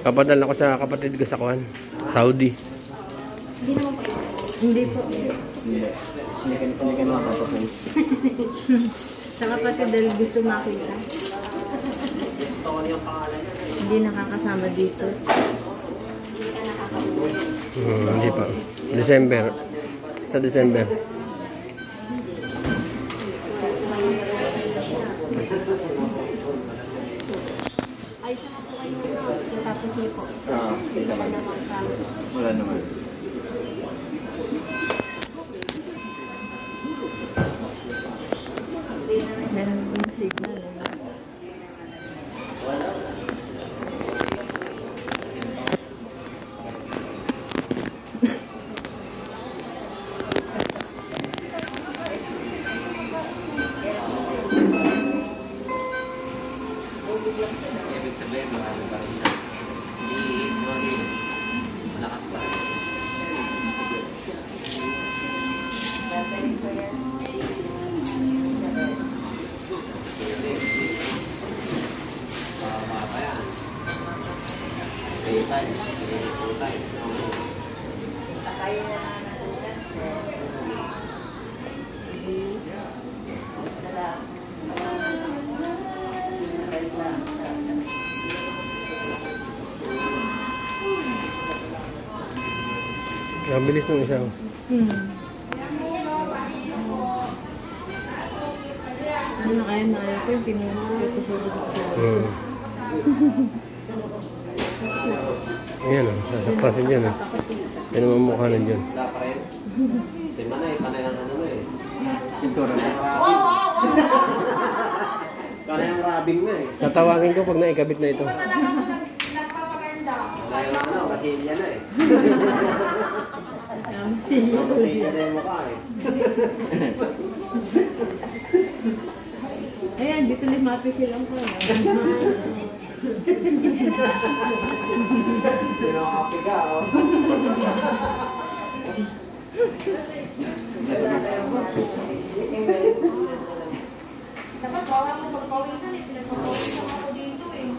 Papadala ko sa kapatid ko sa Kuan, Saudi. Hindi naman po. Hindi po. Hindi ka nakakapost. Sa kapatid dahil gusto makita. Hindi nakakasama dito. Hindi pa. December. Sa December. Ay, sana po kayo tapos niyo po. Wala naman. Meron yung signal. Ibig sabihin, malakas pa. Ang bilis ng isa. Ano na kaya na ko yung pinusulit ko. Ayan o, sasaklasin dyan o. Yan ang mukha na dyan. Si Manay, panay lang ano mo eh. Sintura na. Panay ang rabing na eh. Tatawagin ko pag naikabit na ito. Dahil ano, kasi yan na eh. Silya. Kasi yan na yung mukha eh. Ayan, dito limapi silang ko. Pinakapi ka oh. Dapat bawal mo magpawisan eh. Pinagpapawisan ako dito eh.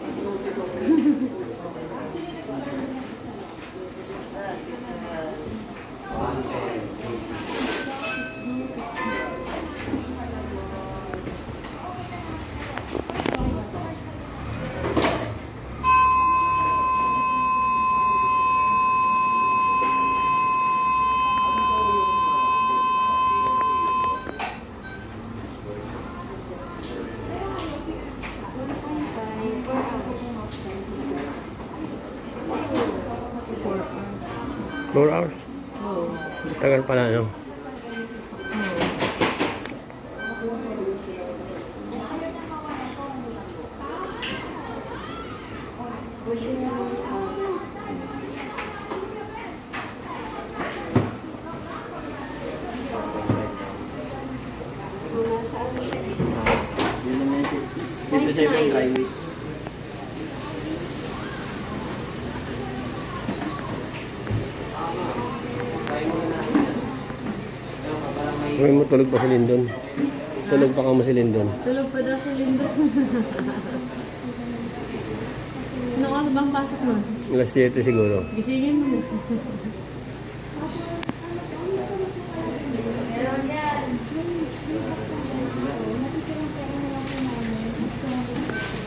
Four hours? Oo. Tagal pala no? Dito sa ibang driveway. Uy mo, tulog pa si Lindon. Tulog pa ka mo si Lindon. Tulog pa daw si Lindo. Anong ano bang pasok mo? Alas 7 siguro. Gisingin mo.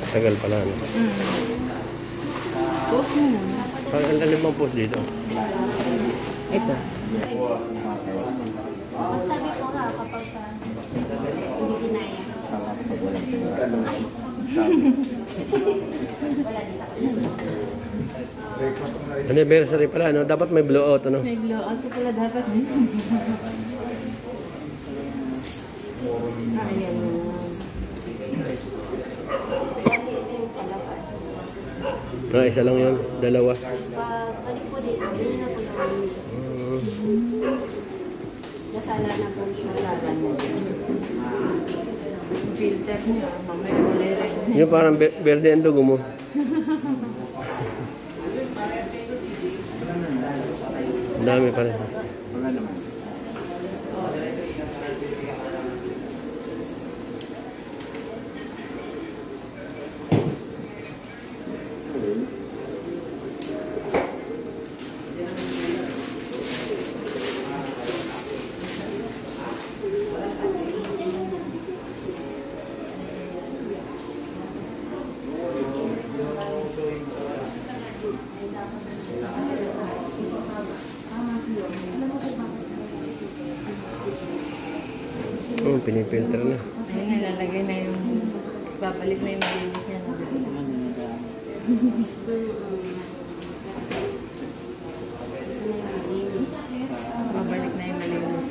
Tagal pala no? Post mo muna. Ang lalim ang post dito. Ito. Pag sabi ko nga kapag hindi kinaya. Ayos lang. Wala dito ako. Anniversary pala no? Dapat may blowout ano? May blowout ko pala dapat dito. Ayan. Dati ito yung palabas. Isa lang yun. Dalawa. Balik po dito, hindi na po nalinis. Nasala na po siya. Lagan mo siya. Yung filter niya, mamaya malirek. Yung parang berde ang dugo mo. Ang dami pa rin. Wala naman. Pinipilter na. Ayun nga, lalagay na yung, babalik na yung malinis niya. Babalik na yung malinis.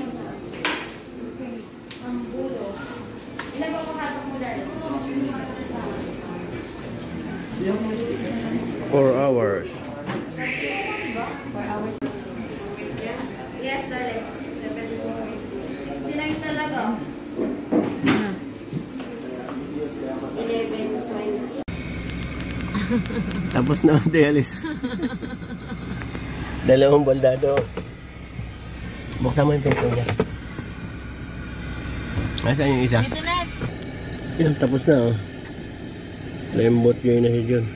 4 hours. 4 hours. Yes, darling. 69 talaga. 11, 20. Tapos na ang dialysis. Dalawang baldado. Buksan mo yung pinto niya. Nasaan yung isa? Dito na! Yan, tapos na oh. Lembot yun na si John.